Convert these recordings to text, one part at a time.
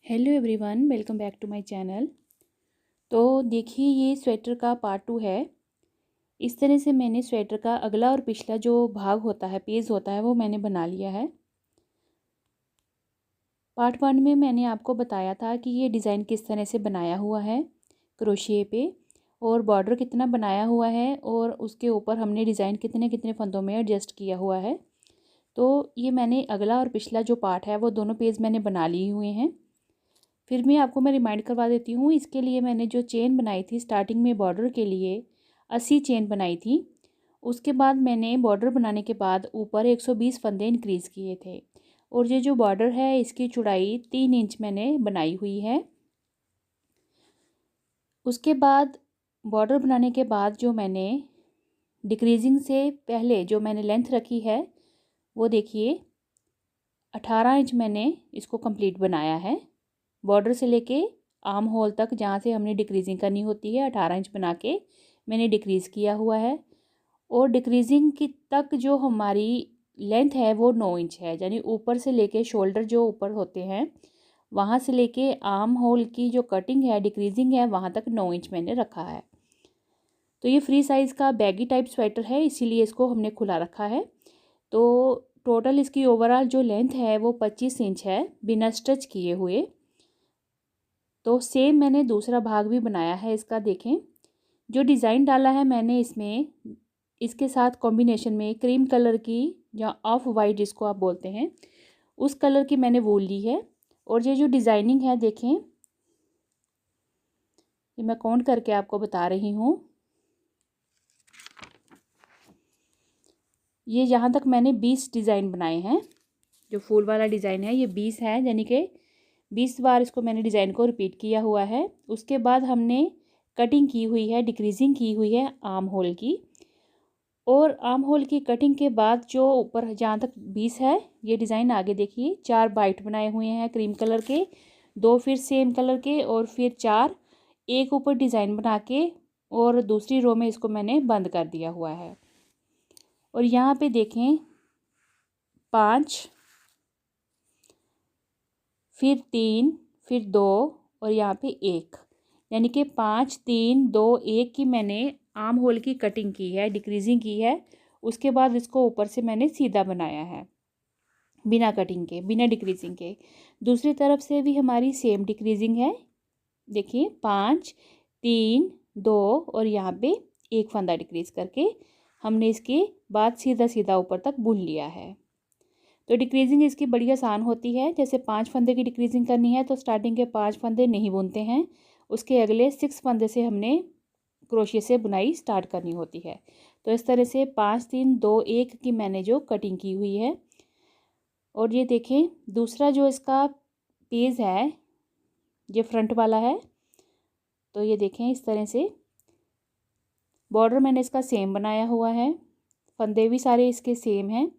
Hello everyone, welcome back to my channel. तो देखिए, ये स्वेटर का पार्ट 2 है। इस तरह से मैंने स्वेटर का अगला और पिछला जो भाग होता है, पेज होता है, वो मैंने बना लिया है। पार्ट 1 में मैंने आपको बताया था कि ये डिज़ाइन किस तरह से बनाया हुआ है क्रोशिए पे, और बॉर्डर कितना बनाया हुआ है, और उसके ऊपर हमने डिज़ाइन कितने कितने फंदों में एडजस्ट किया हुआ है। तो ये मैंने अगला और पिछला जो पार्ट है वो दोनों पेज मैंने बना लिए हुए हैं। फिर भी आपको मैं रिमाइंड करवा देती हूँ। इसके लिए मैंने जो चेन बनाई थी स्टार्टिंग में बॉर्डर के लिए 80 चेन बनाई थी। उसके बाद मैंने बॉर्डर बनाने के बाद ऊपर 120 फंदे इंक्रीज़ किए थे, और ये जो बॉर्डर है इसकी चौड़ाई 3 इंच मैंने बनाई हुई है। उसके बाद बॉर्डर बनाने के बाद जो मैंने डिक्रीजिंग से पहले जो मैंने लेंथ रखी है वो देखिए 18 इंच मैंने इसको कंप्लीट बनाया है। बॉर्डर से लेके आर्म होल तक जहाँ से हमने डिक्रीजिंग करनी होती है 18 इंच बना के मैंने डिक्रीज़ किया हुआ है। और डिक्रीजिंग की तक जो हमारी लेंथ है वो 9 इंच है, यानी ऊपर से लेके शोल्डर जो ऊपर होते हैं वहाँ से लेके आर्म होल की जो कटिंग है, डिक्रीजिंग है, वहाँ तक 9 इंच मैंने रखा है। तो ये फ्री साइज़ का बैगी टाइप स्वेटर है, इसीलिए इसको हमने खुला रखा है। तो टोटल इसकी ओवरऑल जो लेंथ है वो 25 इंच है बिना स्टिच किए हुए। तो सेम मैंने दूसरा भाग भी बनाया है इसका। देखें, जो डिज़ाइन डाला है मैंने इसमें, इसके साथ कॉम्बिनेशन में क्रीम कलर की या ऑफ वाइट जिसको आप बोलते हैं, उस कलर की मैंने वूल ली है। और ये जो डिज़ाइनिंग है देखें, ये मैं काउंट करके आपको बता रही हूँ। ये यहाँ तक मैंने 20 डिज़ाइन बनाए हैं। जो फूल वाला डिज़ाइन है ये 20 है, यानी कि 20 बार इसको मैंने डिज़ाइन को रिपीट किया हुआ है। उसके बाद हमने कटिंग की हुई है, डिक्रीजिंग की हुई है आर्म होल की। और आर्म होल की कटिंग के बाद जो ऊपर जहाँ तक 20 है, ये डिज़ाइन आगे देखिए 4 बाइट बनाए हुए हैं क्रीम कलर के, 2 फिर सेम कलर के, और फिर 4 एक ऊपर डिज़ाइन बना के, और दूसरी रो में इसको मैंने बंद कर दिया हुआ है। और यहाँ पे देखें 5, फिर 3, फिर 2, और यहाँ पे 1, यानी कि 5 3 2 1 की मैंने आर्म होल की कटिंग की है, डिक्रीजिंग की है। उसके बाद इसको ऊपर से मैंने सीधा बनाया है बिना कटिंग के, बिना डिक्रीजिंग के। दूसरी तरफ से भी हमारी सेम डिक्रीजिंग है। देखिए 5 3 2, और यहाँ पे 1 फंदा डिक्रीज करके हमने इसके बाद सीधा सीधा ऊपर तक बुन लिया है। तो डिक्रीजिंग इसकी बड़ी आसान होती है। जैसे 5 फंदे की डिक्रीजिंग करनी है तो स्टार्टिंग के 5 फंदे नहीं बुनते हैं, उसके अगले 6 फंदे से हमने क्रोशिया से बुनाई स्टार्ट करनी होती है। तो इस तरह से 5 3 2 1 की मैंने जो कटिंग की हुई है। और ये देखें, दूसरा जो इसका पेज है ये फ्रंट वाला है। तो ये देखें, इस तरह से बॉर्डर मैंने इसका सेम बनाया हुआ है, फंदे भी सारे इसके सेम हैं।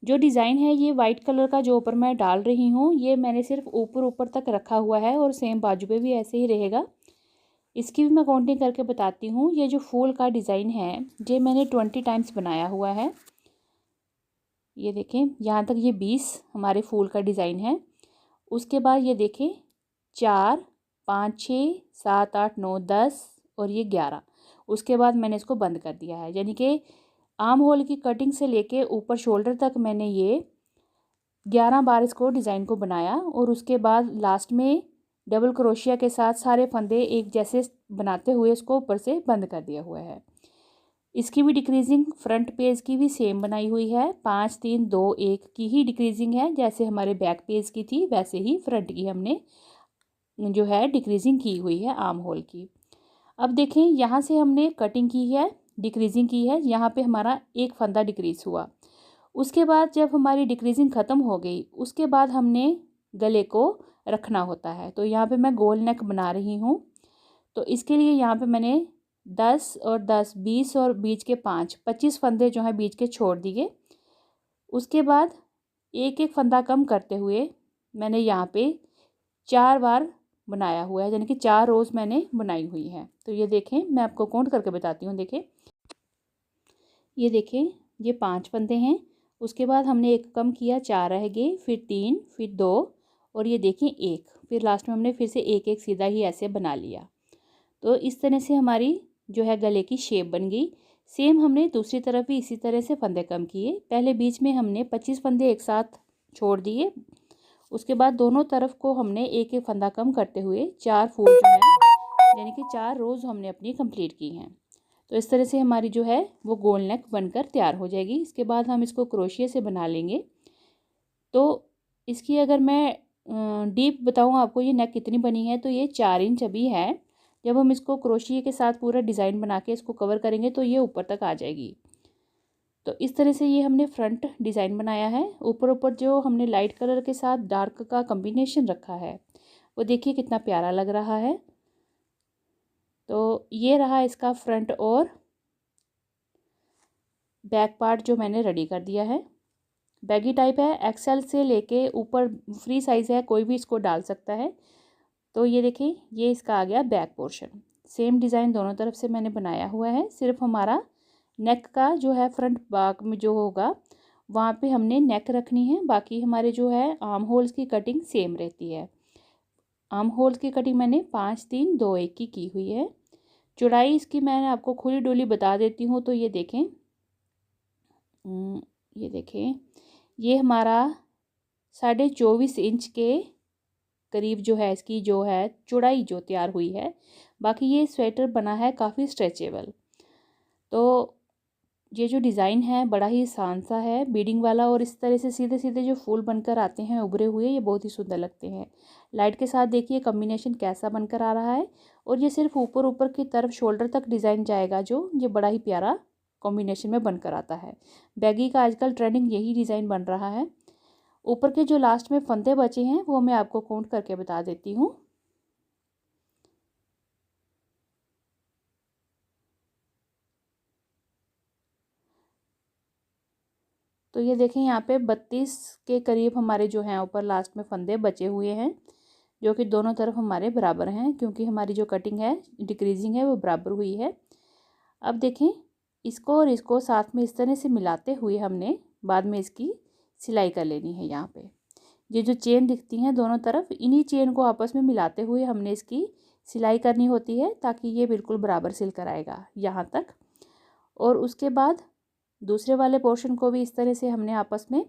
जो डिज़ाइन है ये वाइट कलर का जो ऊपर मैं डाल रही हूँ, ये मैंने सिर्फ ऊपर ऊपर तक रखा हुआ है, और सेम बाजू पे भी ऐसे ही रहेगा। इसकी भी मैं काउंटिंग करके बताती हूँ। ये जो फूल का डिज़ाइन है ये मैंने 20 टाइम्स बनाया हुआ है। ये देखें, यहाँ तक ये 20 हमारे फूल का डिज़ाइन है। उसके बाद ये देखें 4 5 6 7 8 9 10, और ये 11। उसके बाद मैंने इसको बंद कर दिया है, यानी कि आर्म होल की कटिंग से लेके ऊपर शोल्डर तक मैंने ये 11 बार इसको डिज़ाइन को बनाया। और उसके बाद लास्ट में डबल क्रोशिया के साथ सारे फंदे एक जैसे बनाते हुए इसको ऊपर से बंद कर दिया हुआ है। इसकी भी डिक्रीजिंग फ्रंट पेज की भी सेम बनाई हुई है, 5 3 2 1 की ही डिक्रीजिंग है। जैसे हमारे बैक पेज की थी वैसे ही फ्रंट की हमने जो है डिक्रीजिंग की हुई है आर्म होल की। अब देखें, यहाँ से हमने कटिंग की है, डिक्रीजिंग की है, यहाँ पे हमारा एक फंदा डिक्रीज हुआ। उसके बाद जब हमारी डिक्रीजिंग ख़त्म हो गई, उसके बाद हमने गले को रखना होता है। तो यहाँ पे मैं गोल नेक बना रही हूँ। तो इसके लिए यहाँ पे मैंने 10 और 10 20 और बीच के 5 25 फंदे जो हैं बीच के छोड़ दिए। उसके बाद एक एक फंदा कम करते हुए मैंने यहाँ पे 4 बार बनाया हुआ है, यानी कि 4 रोज़ मैंने बनाई हुई है। तो ये देखें, मैं आपको काउंट करके बताती हूँ। देखें, ये देखें, ये 5 फंदे हैं। उसके बाद हमने एक कम किया, 4 रह गए, फिर 3, फिर 2, और ये देखें एक, फिर लास्ट में हमने फिर से एक एक सीधा ही ऐसे बना लिया। तो इस तरह से हमारी जो है गले की शेप बन गई। सेम हमने दूसरी तरफ भी इसी तरह से फंदे कम किए। पहले बीच में हमने 25 फंदे एक साथ छोड़ दिए, उसके बाद दोनों तरफ को हमने एक एक फंदा कम करते हुए 4 फूल जो है यानी कि 4 रोज़ हमने अपनी कंप्लीट की हैं। तो इस तरह से हमारी जो है वो गोल नेक बनकर तैयार हो जाएगी। इसके बाद हम इसको क्रोशिया से बना लेंगे। तो इसकी अगर मैं डीप बताऊँ आपको ये नेक कितनी बनी है, तो ये 4 इंच अभी है। जब हम इसको क्रोशिया के साथ पूरा डिज़ाइन बना के इसको कवर करेंगे तो ये ऊपर तक आ जाएगी। तो इस तरह से ये हमने फ्रंट डिज़ाइन बनाया है। ऊपर ऊपर जो हमने लाइट कलर के साथ डार्क का कॉम्बिनेशन रखा है वो देखिए कितना प्यारा लग रहा है। तो ये रहा इसका फ्रंट और बैक पार्ट जो मैंने रेडी कर दिया है। बैगी टाइप है, एक्सेल से लेके ऊपर फ्री साइज़ है, कोई भी इसको डाल सकता है। तो ये देखिए ये इसका आ गया बैक पोर्शन। सेम डिज़ाइन दोनों तरफ से मैंने बनाया हुआ है। सिर्फ हमारा नेक का जो है फ्रंट बाक में जो होगा वहाँ पे हमने नेक रखनी है, बाकी हमारे जो है आर्म होल्स की कटिंग सेम रहती है। आर्म होल्स की कटिंग मैंने 5 3 2 1 की हुई है। चौड़ाई इसकी मैंने आपको खुली डोली बता देती हूँ। तो ये देखें, ये देखें ये हमारा 24.5 इंच के करीब जो है इसकी जो है चौड़ाई जो तैयार हुई है। बाकी ये स्वेटर बना है काफ़ी स्ट्रेचेबल। तो ये जो डिज़ाइन है बड़ा ही आसान सा है, बीडिंग वाला, और इस तरह से सीधे सीधे जो फूल बनकर आते हैं उभरे हुए, ये बहुत ही सुंदर लगते हैं। लाइट के साथ देखिए कॉम्बिनेशन कैसा बनकर आ रहा है। और ये सिर्फ ऊपर ऊपर की तरफ शोल्डर तक डिज़ाइन जाएगा जो ये बड़ा ही प्यारा कॉम्बिनेशन में बनकर आता है। बैगी का आजकल ट्रेंडिंग यही डिज़ाइन बन रहा है। ऊपर के जो लास्ट में फंदे बचे हैं वो मैं आपको काउंट करके बता देती हूँ। तो ये देखें यहाँ पे 32 के करीब हमारे जो हैं ऊपर लास्ट में फंदे बचे हुए हैं, जो कि दोनों तरफ हमारे बराबर हैं क्योंकि हमारी जो कटिंग है डिक्रीजिंग है वो बराबर हुई है। अब देखें इसको और इसको साथ में इस तरह से मिलाते हुए हमने बाद में इसकी सिलाई कर लेनी है। यहाँ पे ये जो चेन दिखती हैं दोनों तरफ, इन्हीं चेन को आपस में मिलाते हुए हमने इसकी सिलाई करनी होती है ताकि ये बिल्कुल बराबर सिल कर आएगा यहाँ तक। और उसके बाद दूसरे वाले पोर्शन को भी इस तरह से हमने आपस में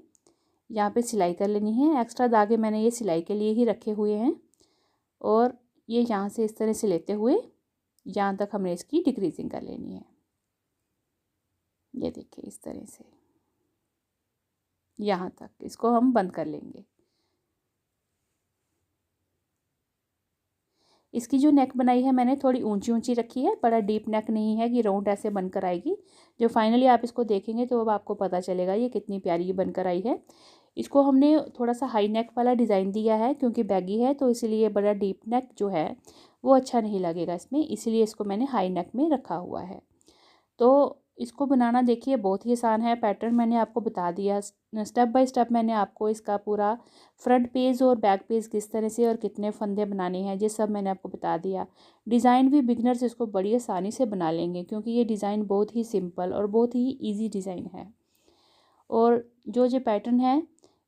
यहाँ पे सिलाई कर लेनी है। एक्स्ट्रा धागे मैंने ये सिलाई के लिए ही रखे हुए हैं और ये यहाँ से इस तरह से लेते हुए यहाँ तक हमने इसकी डिक्रीजिंग कर लेनी है। ये देखिए इस तरह से यहाँ तक इसको हम बंद कर लेंगे। इसकी जो नेक बनाई है मैंने थोड़ी ऊंची ऊंची रखी है, बड़ा डीप नेक नहीं है कि राउंड ऐसे बनकर आएगी। जो फाइनली आप इसको देखेंगे तो अब आपको पता चलेगा ये कितनी प्यारी बनकर आई है। इसको हमने थोड़ा सा हाई नेक वाला डिज़ाइन दिया है क्योंकि बैगी है, तो इसलिए बड़ा डीप नेक जो है वो अच्छा नहीं लगेगा इसमें, इसीलिए इसको मैंने हाई नेक में रखा हुआ है। तो इसको बनाना देखिए बहुत ही आसान है। पैटर्न मैंने आपको बता दिया, स्टेप बाय स्टेप मैंने आपको इसका पूरा फ्रंट पेज और बैक पेज किस तरह से और कितने फंदे बनाने हैं ये सब मैंने आपको बता दिया। डिज़ाइन भी बिगनर्स इसको बड़ी आसानी से बना लेंगे क्योंकि ये डिज़ाइन बहुत ही सिंपल और बहुत ही ईजी डिज़ाइन है। और जो पैटर्न है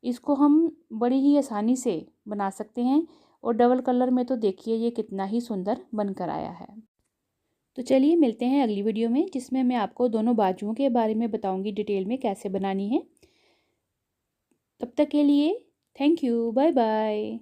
इसको हम बड़ी ही आसानी से बना सकते हैं। और डबल कलर में तो देखिए ये कितना ही सुंदर बनकर आया है। तो चलिए मिलते हैं अगली वीडियो में जिसमें मैं आपको दोनों बाजुओं के बारे में बताऊंगी डिटेल में कैसे बनानी है। तब तक के लिए थैंक यू, बाय बाय।